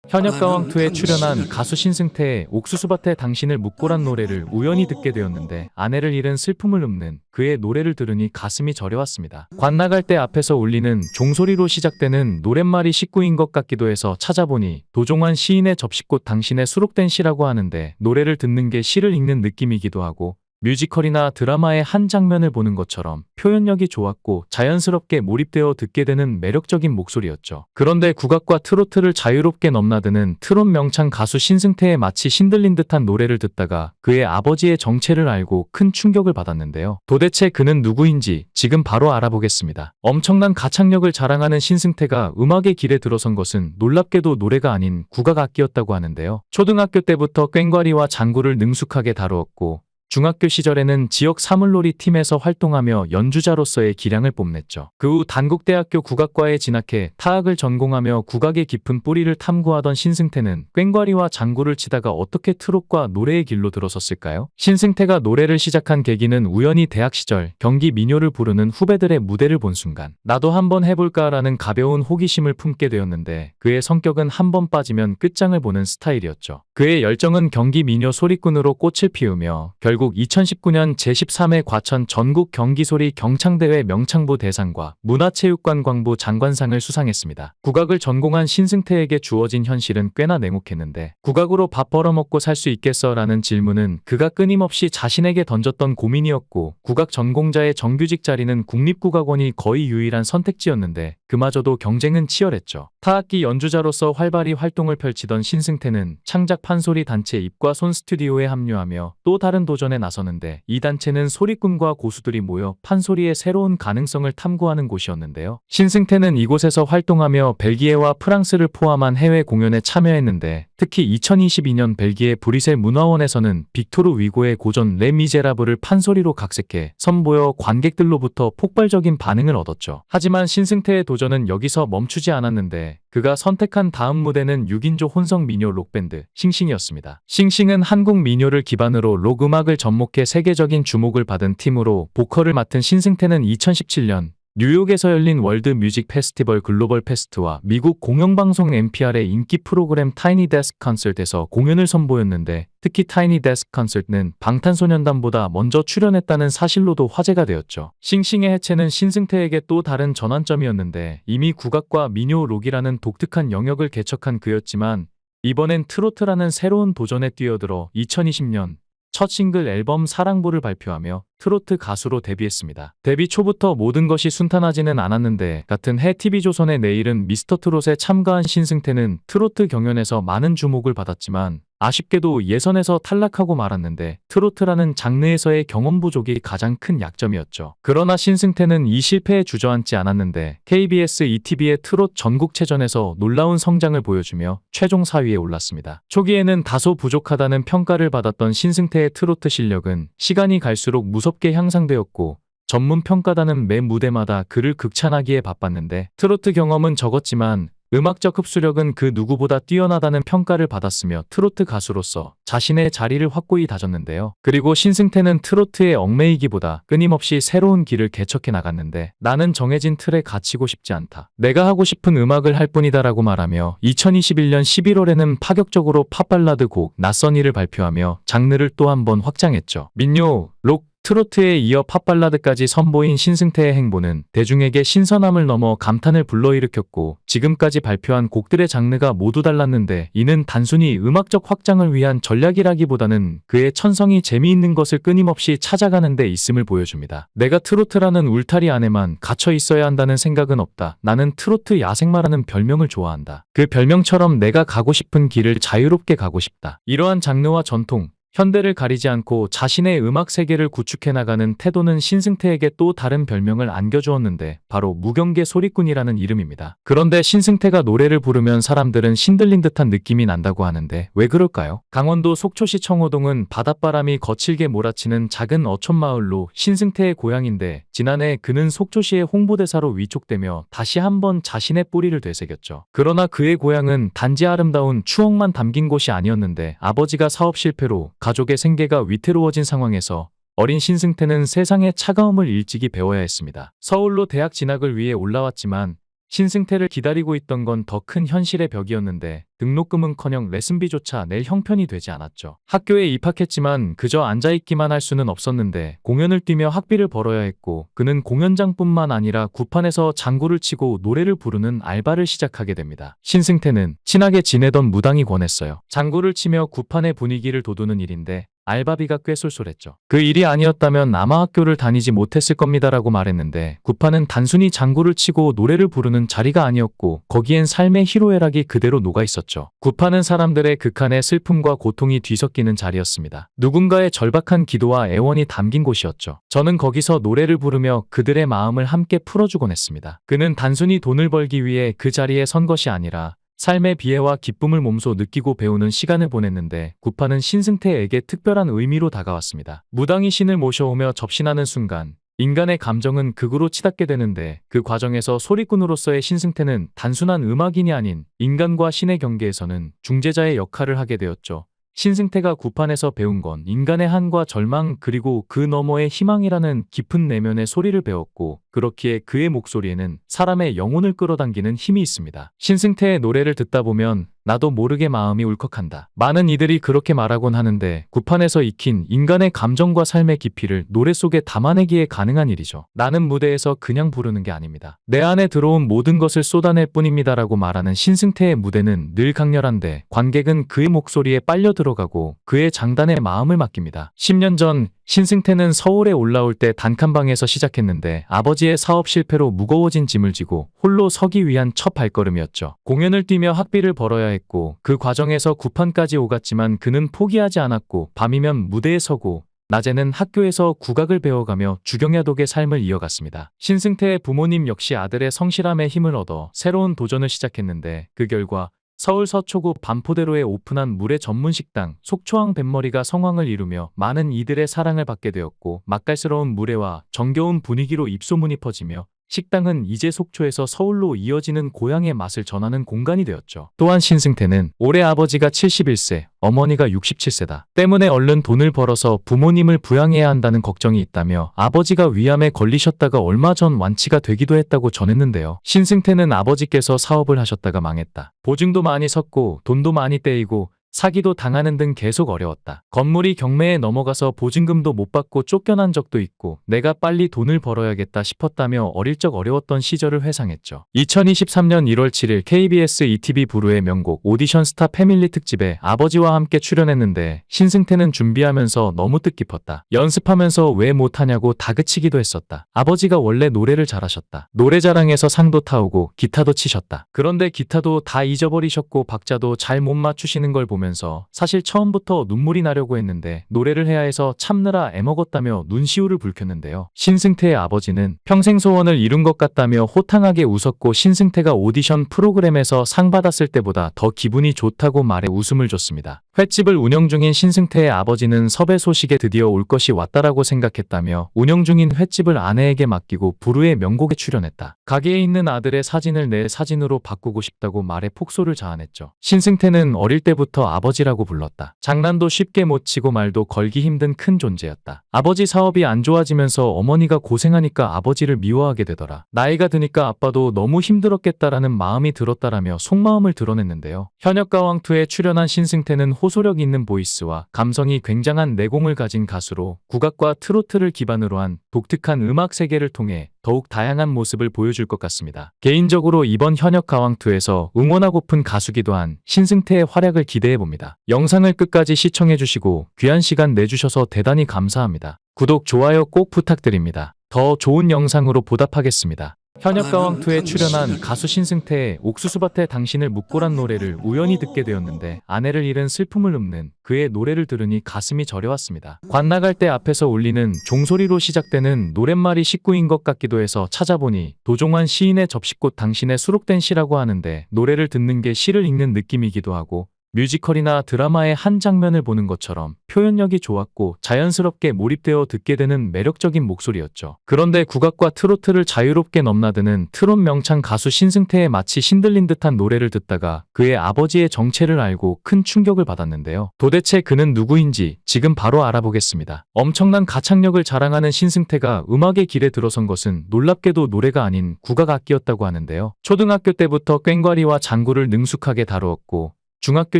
현역가왕2에 출연한 가수 신승태의 옥수수밭에 당신을 묻고란 노래를 우연히 듣게 되었는데 아내를 잃은 슬픔을 읊는 그의 노래를 들으니 가슴이 저려왔습니다. 관 나갈 때 앞에서 울리는 종소리로 시작되는 노랫말이 식구인 것 같기도 해서 찾아보니 도종환 시인의 접시꽃 당신에 수록된 시라고 하는데 노래를 듣는 게 시를 읽는 느낌이기도 하고 뮤지컬이나 드라마의 한 장면을 보는 것처럼 표현력이 좋았고 자연스럽게 몰입되어 듣게 되는 매력적인 목소리였죠. 그런데 국악과 트로트를 자유롭게 넘나드는 트롯 명창 가수 신승태의 마치 신들린 듯한 노래를 듣다가 그의 아버지의 정체를 알고 큰 충격을 받았는데요. 도대체 그는 누구인지 지금 바로 알아보겠습니다. 엄청난 가창력을 자랑하는 신승태가 음악의 길에 들어선 것은 놀랍게도 노래가 아닌 국악악기였다고 하는데요. 초등학교 때부터 꽹과리와 장구를 능숙하게 다루었고 중학교 시절에는 지역 사물놀이 팀에서 활동하며 연주자로서의 기량을 뽐냈죠. 그 후 단국대학교 국악과에 진학해 타악을 전공하며 국악의 깊은 뿌리를 탐구하던 신승태는 꽹과리와 장구를 치다가 어떻게 트롯과 노래의 길로 들어섰을까요? 신승태가 노래를 시작한 계기는 우연히 대학 시절 경기 민요를 부르는 후배들의 무대를 본 순간 나도 한번 해볼까라는 가벼운 호기심을 품게 되었는데 그의 성격은 한번 빠지면 끝장을 보는 스타일이었죠. 그의 열정은 경기 민요 소리꾼으로 꽃을 피우며 결국 2019년 제13회 과천 전국 경기소리 경창대회 명창부 대상과 문화체육관 광부 장관상을 수상했습니다. 국악을 전공한 신승태에게 주어진 현실은 꽤나 냉혹했는데 국악으로 밥 벌어먹고 살 수 있겠어? 라는 질문은 그가 끊임없이 자신에게 던졌던 고민이었고 국악 전공자의 정규직 자리는 국립국악원이 거의 유일한 선택지였는데 그마저도 경쟁은 치열했죠. 타악기 연주자로서 활발히 활동을 펼치던 신승태는 창작 판소리 단체 입과 손 스튜디오에 합류하며 또 다른 도전에 나서는데 이 단체는 소리꾼과 고수들이 모여 판소리의 새로운 가능성을 탐구하는 곳이었는데요. 신승태는 이곳에서 활동하며 벨기에와 프랑스를 포함한 해외 공연에 참여했는데 특히 2022년 벨기에 브뤼셀 문화원에서는 빅토르 위고의 고전 레 미제라블을 판소리로 각색해 선보여 관객들로부터 폭발적인 반응을 얻었죠. 하지만 신승태의 도전은 여기서 멈추지 않았는데 그가 선택한 다음 무대는 6인조 혼성 민요 록밴드 싱싱이었습니다. 싱싱은 한국 민요를 기반으로 록 음악을 접목해 세계적인 주목을 받은 팀으로 보컬을 맡은 신승태는 2017년 뉴욕에서 열린 월드 뮤직 페스티벌 글로벌 페스트와 미국 공영방송 NPR의 인기 프로그램 타이니 데스크 콘서트에서 공연을 선보였는데 특히 타이니 데스크 콘서트는 방탄소년단보다 먼저 출연했다는 사실로도 화제가 되었죠. 싱싱의 해체는 신승태에게 또 다른 전환점이었는데 이미 국악과 민요 록이라는 독특한 영역을 개척한 그였지만 이번엔 트로트라는 새로운 도전에 뛰어들어 2020년 첫 싱글 앨범 사랑보를 발표하며 트로트 가수로 데뷔했습니다. 데뷔 초부터 모든 것이 순탄하지는 않았는데 같은 해 TV조선의 내일은 미스터트롯에 참가한 신승태는 트로트 경연에서 많은 주목을 받았지만 아쉽게도 예선에서 탈락하고 말았는데 트로트라는 장르에서의 경험 부족이 가장 큰 약점이었죠. 그러나 신승태는 이 실패에 주저앉지 않았는데 KBS ETV의 트롯 전국체전에서 놀라운 성장을 보여주며 최종 4위에 올랐습니다. 초기에는 다소 부족하다는 평가를 받았던 신승태의 트로트 실력은 시간이 갈수록 무섭게 향상되었고 전문 평가단은 매 무대마다 그를 극찬하기에 바빴는데 트로트 경험은 적었지만 음악적 흡수력은 그 누구보다 뛰어나다는 평가를 받았으며 트로트 가수로서 자신의 자리를 확고히 다졌는데요. 그리고 신승태는 트로트에 얽매이기보다 끊임없이 새로운 길을 개척해 나갔는데 나는 정해진 틀에 갇히고 싶지 않다. 내가 하고 싶은 음악을 할 뿐이다 라고 말하며 2021년 11월에는 파격적으로 팝발라드 곡 낯선 이를 발표하며 장르를 또 한 번 확장했죠. 민요, 록, 트로트에 이어 팝발라드까지 선보인 신승태의 행보는 대중에게 신선함을 넘어 감탄을 불러일으켰고 지금까지 발표한 곡들의 장르가 모두 달랐는데 이는 단순히 음악적 확장을 위한 전략이라기보다는 그의 천성이 재미있는 것을 끊임없이 찾아가는 데 있음을 보여줍니다. 내가 트로트라는 울타리 안에만 갇혀 있어야 한다는 생각은 없다. 나는 트로트 야생마라는 별명을 좋아한다. 그 별명처럼 내가 가고 싶은 길을 자유롭게 가고 싶다. 이러한 장르와 전통, 현대를 가리지 않고 자신의 음악 세계를 구축해 나가는 태도는 신승태에게 또 다른 별명을 안겨주었는데 바로 무경계 소리꾼이라는 이름입니다. 그런데 신승태가 노래를 부르면 사람들은 신들린 듯한 느낌이 난다고 하는데 왜 그럴까요? 강원도 속초시 청호동은 바닷바람이 거칠게 몰아치는 작은 어촌마을로 신승태의 고향인데 지난해 그는 속초시의 홍보대사로 위촉되며 다시 한번 자신의 뿌리를 되새겼죠. 그러나 그의 고향은 단지 아름다운 추억만 담긴 곳이 아니었는데 아버지가 사업 실패로 가족의 생계가 위태로워진 상황에서 어린 신승태는 세상의 차가움을 일찍이 배워야 했습니다. 서울로 대학 진학을 위해 올라왔지만 신승태를 기다리고 있던 건 더 큰 현실의 벽이었는데 등록금은커녕 레슨비조차 낼 형편이 되지 않았죠. 학교에 입학했지만 그저 앉아있기만 할 수는 없었는데 공연을 뛰며 학비를 벌어야 했고 그는 공연장뿐만 아니라 구판에서 장구를 치고 노래를 부르는 알바를 시작하게 됩니다. 신승태는 친하게 지내던 무당이 권했어요. 장구를 치며 구판의 분위기를 돋우는 일인데 알바비가 꽤 쏠쏠했죠. 그 일이 아니었다면 아마 학교를 다니지 못했을 겁니다라고 말했는데 구판은 단순히 장구를 치고 노래를 부르는 자리가 아니었고 거기엔 삶의 희로애락이 그대로 녹아있었죠. 구판은 사람들의 극한의 슬픔과 고통이 뒤섞이는 자리였습니다. 누군가의 절박한 기도와 애원이 담긴 곳이었죠. 저는 거기서 노래를 부르며 그들의 마음을 함께 풀어주곤 했습니다. 그는 단순히 돈을 벌기 위해 그 자리에 선 것이 아니라 삶의 비애와 기쁨을 몸소 느끼고 배우는 시간을 보냈는데 구판은 신승태에게 특별한 의미로 다가왔습니다. 무당이 신을 모셔오며 접신하는 순간 인간의 감정은 극으로 치닫게 되는데 그 과정에서 소리꾼으로서의 신승태는 단순한 음악인이 아닌 인간과 신의 경계에서는 중재자의 역할을 하게 되었죠. 신승태가 구판에서 배운 건 인간의 한과 절망 그리고 그 너머의 희망이라는 깊은 내면의 소리를 배웠고 그렇기에 그의 목소리에는 사람의 영혼을 끌어당기는 힘이 있습니다. 신승태의 노래를 듣다 보면 나도 모르게 마음이 울컥한다. 많은 이들이 그렇게 말하곤 하는데 구판에서 익힌 인간의 감정과 삶의 깊이를 노래 속에 담아내기에 가능한 일이죠. 나는 무대에서 그냥 부르는 게 아닙니다. 내 안에 들어온 모든 것을 쏟아낼 뿐입니다라고 말하는 신승태의 무대는 늘 강렬한데 관객은 그의 목소리에 빨려 들어가고 그의 장단에 마음을 맡깁니다. 10년 전 신승태는 서울에 올라올 때 단칸방에서 시작했는데 아버지의 사업 실패로 무거워진 짐을 지고 홀로 서기 위한 첫 발걸음이었죠. 공연을 뛰며 학비를 벌어야 했고 그 과정에서 구판까지 오갔지만 그는 포기하지 않았고 밤이면 무대에 서고 낮에는 학교에서 국악을 배워가며 주경야독의 삶을 이어갔습니다. 신승태의 부모님 역시 아들의 성실함에 힘을 얻어 새로운 도전을 시작했는데 그 결과 서울 서초구 반포대로에 오픈한 물회 전문 식당 속초항 뱃머리가 성황을 이루며 많은 이들의 사랑을 받게 되었고 맛깔스러운 물회와 정겨운 분위기로 입소문이 퍼지며 식당은 이제 속초에서 서울로 이어지는 고향의 맛을 전하는 공간이 되었죠. 또한 신승태는 올해 아버지가 71세, 어머니가 67세다. 때문에 얼른 돈을 벌어서 부모님을 부양해야 한다는 걱정이 있다며 아버지가 위암에 걸리셨다가 얼마 전 완치가 되기도 했다고 전했는데요. 신승태는 아버지께서 사업을 하셨다가 망했다. 보증도 많이 섰고 돈도 많이 떼이고 사기도 당하는 등 계속 어려웠다. 건물이 경매에 넘어가서 보증금도 못 받고 쫓겨난 적도 있고 내가 빨리 돈을 벌어야겠다 싶었다며 어릴 적 어려웠던 시절을 회상했죠. 2023년 1월 7일 KBS ETV 부르의 명곡 오디션 스타 패밀리 특집에 아버지와 함께 출연했는데 신승태는 준비하면서 너무 뜻깊었다. 연습하면서 왜 못하냐고 다그치기도 했었다. 아버지가 원래 노래를 잘하셨다. 노래자랑에서 상도 타오고 기타도 치셨다. 그런데 기타도 다 잊어버리셨고 박자도 잘 못 맞추시는 걸 보면서 사실 처음부터 눈물이 나려고 했는데 노래를 해야 해서 참느라 애먹었다며 눈시울을 붉혔는데요. 신승태의 아버지는 평생 소원을 이룬 것 같다며 호탕하게 웃었고 신승태가 오디션 프로그램에서 상 받았을 때보다 더 기분이 좋다고 말해 웃음을 줬습니다. 횟집을 운영 중인 신승태의 아버지는 섭외 소식에 드디어 올 것이 왔다라고 생각했다며 운영 중인 횟집을 아내에게 맡기고 부르의 명곡에 출연했다. 가게에 있는 아들의 사진을 내 사진으로 바꾸고 싶다고 말해 폭소를 자아냈죠. 신승태는 어릴 때부터 아버지라고 불렀다. 장난도 쉽게 못 치고 말도 걸기 힘든 큰 존재였다. 아버지 사업이 안 좋아지면서 어머니가 고생하니까 아버지를 미워하게 되더라. 나이가 드니까 아빠도 너무 힘들었겠다라는 마음이 들었다라며 속마음을 드러냈는데요. 현역가왕2에 출연한 신승태는 호소력 있는 보이스와 감성이 굉장한 내공을 가진 가수로 국악과 트로트를 기반으로 한 독특한 음악 세계를 통해 더욱 다양한 모습을 보여줄 것 같습니다. 개인적으로 이번 현역가왕2에서 응원하고픈 가수기도 한 신승태의 활약을 기대해봅니다. 영상을 끝까지 시청해주시고 귀한 시간 내주셔서 대단히 감사합니다. 구독, 좋아요 꼭 부탁드립니다. 더 좋은 영상으로 보답하겠습니다. 현역가왕2에 출연한 가수 신승태의 옥수수밭에 당신을 묻고란 노래를 우연히 듣게 되었는데 아내를 잃은 슬픔을 읊는 그의 노래를 들으니 가슴이 저려왔습니다. 관 나갈 때 앞에서 울리는 종소리로 시작되는 노랫말이 식구인 것 같기도 해서 찾아보니 도종환 시인의 접시꽃 당신에 수록된 시라고 하는데 노래를 듣는 게 시를 읽는 느낌이기도 하고 뮤지컬이나 드라마의 한 장면을 보는 것처럼 표현력이 좋았고 자연스럽게 몰입되어 듣게 되는 매력적인 목소리였죠. 그런데 국악과 트로트를 자유롭게 넘나드는 트롯 명창 가수 신승태의 마치 신들린 듯한 노래를 듣다가 그의 아버지의 정체를 알고 큰 충격을 받았는데요. 도대체 그는 누구인지 지금 바로 알아보겠습니다. 엄청난 가창력을 자랑하는 신승태가 음악의 길에 들어선 것은 놀랍게도 노래가 아닌 국악 악기였다고 하는데요. 초등학교 때부터 꽹과리와 장구를 능숙하게 다루었고 중학교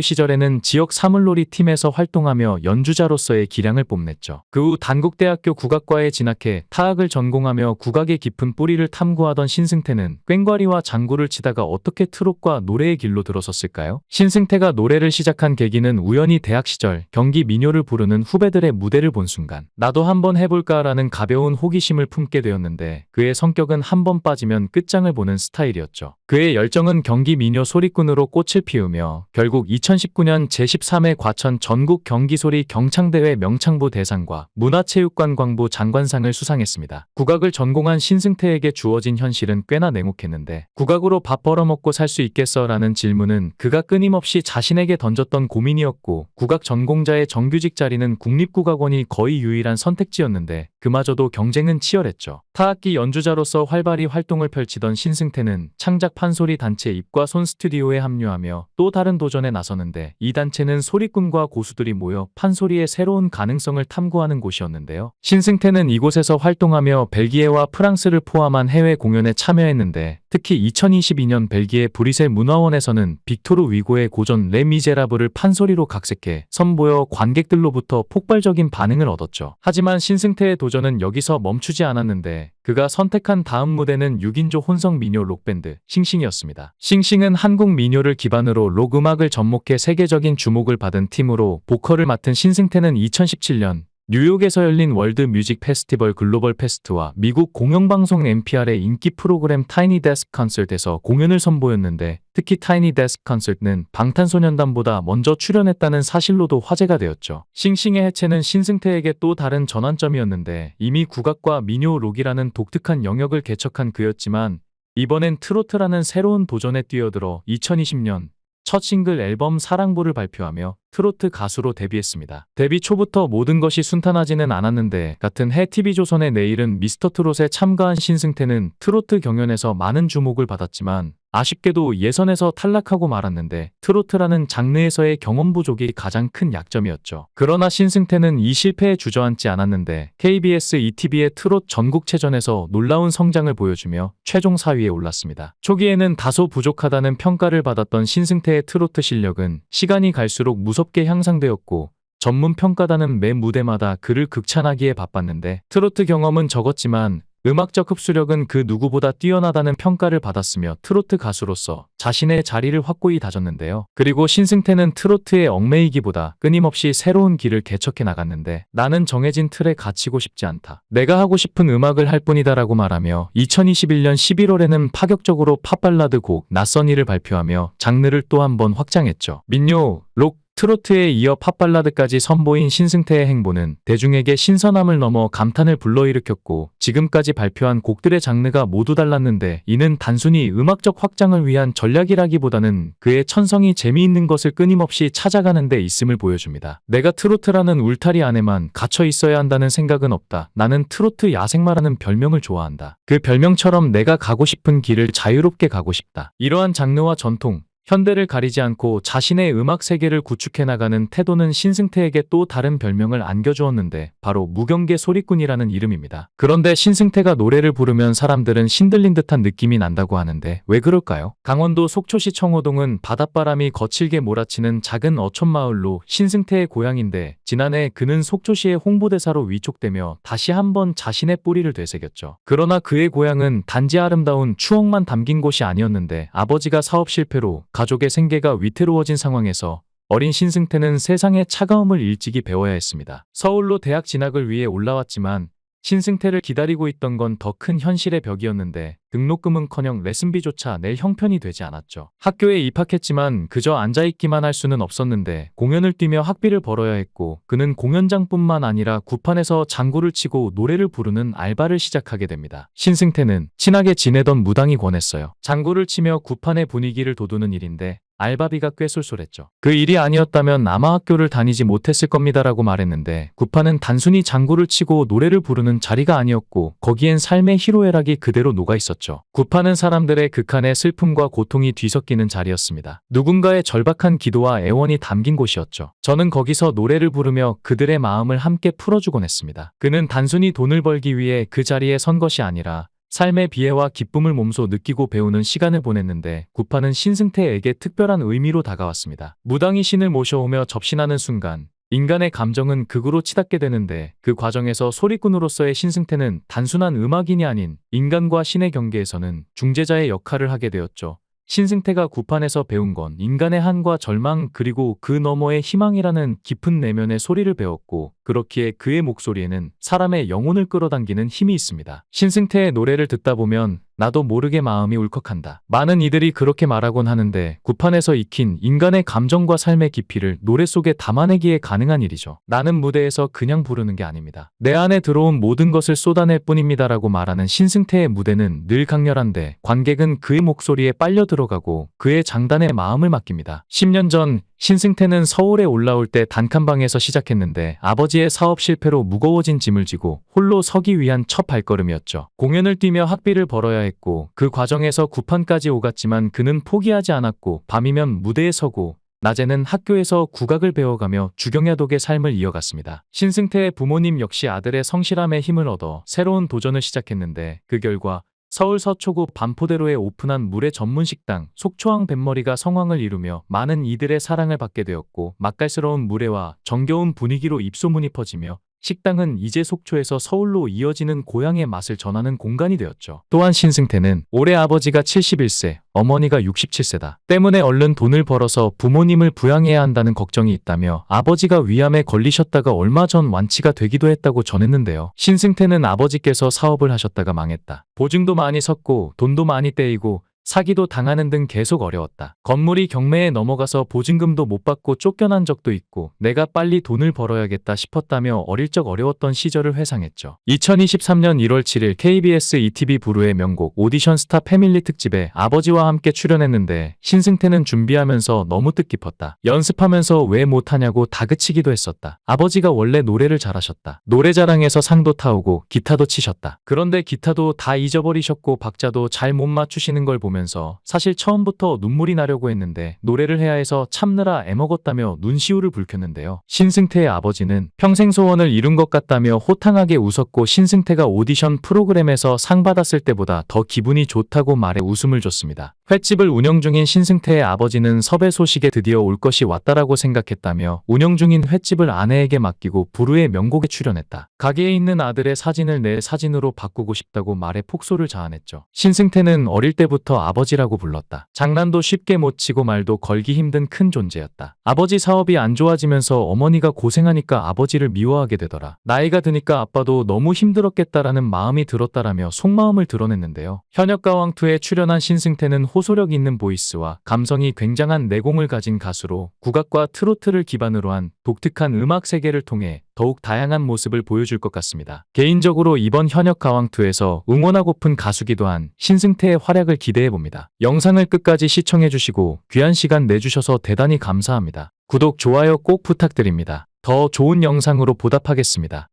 시절에는 지역 사물놀이 팀에서 활동하며 연주자로서의 기량을 뽐냈죠. 그 후 단국대학교 국악과에 진학해 타악을 전공하며 국악의 깊은 뿌리를 탐구하던 신승태는 꽹과리와 장구를 치다가 어떻게 트롯과 노래의 길로 들어섰을까요? 신승태가 노래를 시작한 계기는 우연히 대학 시절 경기 민요를 부르는 후배들의 무대를 본 순간 나도 한번 해볼까라는 가벼운 호기심을 품게 되었는데 그의 성격은 한번 빠지면 끝장을 보는 스타일이었죠. 그의 열정은 경기 민요 소리꾼으로 꽃을 피우며 결국 2019년 제13회 과천 전국 경기소리 경창대회 명창부 대상과 문화체육관광부 장관상을 수상했습니다. 국악을 전공한 신승태에게 주어진 현실은 꽤나 냉혹했는데 국악으로 밥 벌어먹고 살 수 있겠어? 라는 질문은 그가 끊임없이 자신에게 던졌던 고민이었고 국악 전공자의 정규직 자리는 국립국악원이 거의 유일한 선택지였는데 그마저도 경쟁은 치열했죠. 타악기 연주자로서 활발히 활동을 펼치던 신승태는 창작 판소리 단체 입과 손 스튜디오에 합류하며 또 다른 도전에 나서는데 이 단체는 소리꾼과 고수들이 모여 판소리의 새로운 가능성을 탐구하는 곳이었는데요. 신승태는 이곳에서 활동하며 벨기에와 프랑스를 포함한 해외 공연에 참여했는데 특히 2022년 벨기에 브뤼셀 문화원에서는 빅토르 위고의 고전 레 미제라블을 판소리로 각색해 선보여 관객들로부터 폭발적인 반응을 얻었죠. 하지만 신승태의 도전은 여기서 멈추지 않았는데 그가 선택한 다음 무대는 6인조 혼성 민요 록밴드 싱싱이었습니다. 싱싱은 한국 민요를 기반으로 록 음악을 접목해 세계적인 주목을 받은 팀으로 보컬을 맡은 신승태는 2017년 뉴욕에서 열린 월드 뮤직 페스티벌 글로벌 페스트와 미국 공영방송 NPR의 인기 프로그램 타이니 데스크 콘서트에서 공연을 선보였는데 특히 타이니 데스크 콘서트는 방탄소년단보다 먼저 출연했다는 사실로도 화제가 되었죠. 싱싱의 해체는 신승태에게 또 다른 전환점이었는데 이미 국악과 민요 록이라는 독특한 영역을 개척한 그였지만 이번엔 트로트라는 새로운 도전에 뛰어들어 2020년 첫 싱글 앨범 사랑보를 발표하며 트로트 가수로 데뷔했습니다. 데뷔 초부터 모든 것이 순탄하지는 않았는데 같은 해 TV조선의 내일은 미스터 트롯에 참가한 신승태는 트로트 경연에서 많은 주목을 받았지만 아쉽게도 예선에서 탈락하고 말았는데 트로트라는 장르에서의 경험 부족이 가장 큰 약점이었죠. 그러나 신승태는 이 실패에 주저앉지 않았는데 KBS ETV의 트롯 전국체전에서 놀라운 성장을 보여주며 최종 4위에 올랐습니다. 초기에는 다소 부족하다는 평가를 받았던 신승태의 트로트 실력은 시간이 갈수록 무섭게 향상되었고 전문 평가단은 매 무대마다 그를 극찬하기에 바빴는데 트로트 경험은 적었지만 음악적 흡수력은 그 누구보다 뛰어나다는 평가를 받았으며 트로트 가수로서 자신의 자리를 확고히 다졌는데요. 그리고 신승태는 트로트에 얽매이기보다 끊임없이 새로운 길을 개척해 나갔는데 나는 정해진 틀에 갇히고 싶지 않다. 내가 하고 싶은 음악을 할 뿐이다 라고 말하며 2021년 11월에는 파격적으로 팝발라드 곡 낯선 이를 발표하며 장르를 또 한 번 확장했죠. 민요, 록, 트로트에 이어 팝발라드까지 선보인 신승태의 행보는 대중에게 신선함을 넘어 감탄을 불러일으켰고 지금까지 발표한 곡들의 장르가 모두 달랐는데 이는 단순히 음악적 확장을 위한 전략이라기보다는 그의 천성이 재미있는 것을 끊임없이 찾아가는 데 있음을 보여줍니다. 내가 트로트라는 울타리 안에만 갇혀 있어야 한다는 생각은 없다. 나는 트로트 야생마라는 별명을 좋아한다. 그 별명처럼 내가 가고 싶은 길을 자유롭게 가고 싶다. 이러한 장르와 전통, 현대를 가리지 않고 자신의 음악 세계를 구축해 나가는 태도는 신승태에게 또 다른 별명을 안겨주었는데 바로 무경계 소리꾼이라는 이름입니다. 그런데 신승태가 노래를 부르면 사람들은 신들린 듯한 느낌이 난다고 하는데 왜 그럴까요? 강원도 속초시 청호동은 바닷바람이 거칠게 몰아치는 작은 어촌마을로 신승태의 고향인데 지난해 그는 속초시의 홍보대사로 위촉되며 다시 한번 자신의 뿌리를 되새겼죠. 그러나 그의 고향은 단지 아름다운 추억만 담긴 곳이 아니었는데 아버지가 사업 실패로 가족의 생계가 위태로워진 상황에서 어린 신승태는 세상의 차가움을 일찍이 배워야 했습니다. 서울로 대학 진학을 위해 올라왔지만 신승태를 기다리고 있던 건 더 큰 현실의 벽이었는데 등록금은커녕 레슨비조차 낼 형편이 되지 않았죠. 학교에 입학했지만 그저 앉아있기만 할 수는 없었는데 공연을 뛰며 학비를 벌어야 했고 그는 공연장뿐만 아니라 구판에서 장구를 치고 노래를 부르는 알바를 시작하게 됩니다. 신승태는 친하게 지내던 무당이 권했어요. 장구를 치며 구판의 분위기를 돋우는 일인데 알바비가 꽤 쏠쏠했죠. 그 일이 아니었다면 아마 학교를 다니지 못했을 겁니다라고 말했는데 구파는 단순히 장구를 치고 노래를 부르는 자리가 아니었고 거기엔 삶의 희로애락이 그대로 녹아 있었죠. 구파는 사람들의 극한의 슬픔과 고통이 뒤섞이는 자리였습니다. 누군가의 절박한 기도와 애원이 담긴 곳이었죠. 저는 거기서 노래를 부르며 그들의 마음을 함께 풀어주곤 했습니다. 그는 단순히 돈을 벌기 위해 그 자리에 선 것이 아니라 삶의 비애와 기쁨을 몸소 느끼고 배우는 시간을 보냈는데 구파는 신승태에게 특별한 의미로 다가왔습니다. 무당이 신을 모셔오며 접신하는 순간 인간의 감정은 극으로 치닫게 되는데 그 과정에서 소리꾼으로서의 신승태는 단순한 음악인이 아닌 인간과 신의 경계에서는 중재자의 역할을 하게 되었죠. 신승태가 구판에서 배운 건 인간의 한과 절망 그리고 그 너머의 희망이라는 깊은 내면의 소리를 배웠고 그렇기에 그의 목소리에는 사람의 영혼을 끌어당기는 힘이 있습니다. 신승태의 노래를 듣다 보면 나도 모르게 마음이 울컥한다. 많은 이들이 그렇게 말하곤 하는데 구판에서 익힌 인간의 감정과 삶의 깊이를 노래 속에 담아내기에 가능한 일이죠. 나는 무대에서 그냥 부르는 게 아닙니다. 내 안에 들어온 모든 것을 쏟아낼 뿐입니다라고 말하는 신승태의 무대는 늘 강렬한데 관객은 그의 목소리에 빨려 들어가고 그의 장단에 마음을 맡깁니다. 10년 전 신승태는 서울에 올라올 때 단칸방에서 시작했는데 아버지의 사업 실패로 무거워진 짐을 지고 홀로 서기 위한 첫 발걸음이었죠. 공연을 뛰며 학비를 벌어야 했고 그 과정에서 구판까지 오갔지만 그는 포기하지 않았고 밤이면 무대에 서고 낮에는 학교에서 국악을 배워가며 주경야독의 삶을 이어갔습니다. 신승태의 부모님 역시 아들의 성실함에 힘을 얻어 새로운 도전을 시작했는데 그 결과 서울 서초구 반포대로에 오픈한 물회 전문 식당 속초항 뱃머리가 성황을 이루며 많은 이들의 사랑을 받게 되었고 맛깔스러운 물회와 정겨운 분위기로 입소문이 퍼지며 식당은 이제 속초에서 서울로 이어지는 고향의 맛을 전하는 공간이 되었죠. 또한 신승태는 올해 아버지가 71세, 어머니가 67세다. 때문에 얼른 돈을 벌어서 부모님을 부양해야 한다는 걱정이 있다며 아버지가 위암에 걸리셨다가 얼마 전 완치가 되기도 했다고 전했는데요. 신승태는 아버지께서 사업을 하셨다가 망했다. 보증도 많이 섰고 돈도 많이 떼이고 사기도 당하는 등 계속 어려웠다. 건물이 경매에 넘어가서 보증금도 못 받고 쫓겨난 적도 있고 내가 빨리 돈을 벌어야겠다 싶었다며 어릴 적 어려웠던 시절을 회상했죠. 2023년 1월 7일 KBS ETV 부르의 명곡 오디션 스타 패밀리 특집에 아버지와 함께 출연했는데 신승태는 준비하면서 너무 뜻깊었다. 연습하면서 왜 못하냐고 다그치기도 했었다. 아버지가 원래 노래를 잘하셨다. 노래자랑에서 상도 타오고 기타도 치셨다. 그런데 기타도 다 잊어버리셨고 박자도 잘 못 맞추시는 걸 보면 사실 처음부터 눈물이 나려고 했는데 노래를 해야 해서 참느라 애먹었다며 눈시울을 붉혔는데요. 신승태의 아버지는 평생 소원을 이룬 것 같다며 호탕하게 웃었고 신승태가 오디션 프로그램에서 상 받았을 때보다 더 기분이 좋다고 말해 웃음을 줬습니다. 횟집을 운영 중인 신승태의 아버지는 섭외 소식에 드디어 올 것이 왔다라고 생각했다며 운영 중인 횟집을 아내에게 맡기고 부르의 명곡에 출연했다. 가게에 있는 아들의 사진을 내 사진으로 바꾸고 싶다고 말해 폭소를 자아냈죠. 신승태는 어릴 때부터 아버지라고 불렀다. 장난도 쉽게 못 치고 말도 걸기 힘든 큰 존재였다. 아버지 사업이 안 좋아지면서 어머니가 고생하니까 아버지를 미워하게 되더라. 나이가 드니까 아빠도 너무 힘들었겠다라는 마음이 들었다라며 속마음을 드러냈는데요. 현역가왕2에 출연한 신승태는 호소력 있는 보이스와 감성이 굉장한 내공을 가진 가수로 국악과 트로트를 기반으로 한 독특한 음악 세계를 통해 더욱 다양한 모습을 보여줄 것 같습니다. 개인적으로 이번 현역 가왕2에서 응원하고픈 가수기도 한 신승태의 활약을 기대해봅니다. 영상을 끝까지 시청해주시고 귀한 시간 내주셔서 대단히 감사합니다. 구독, 좋아요 꼭 부탁드립니다. 더 좋은 영상으로 보답하겠습니다.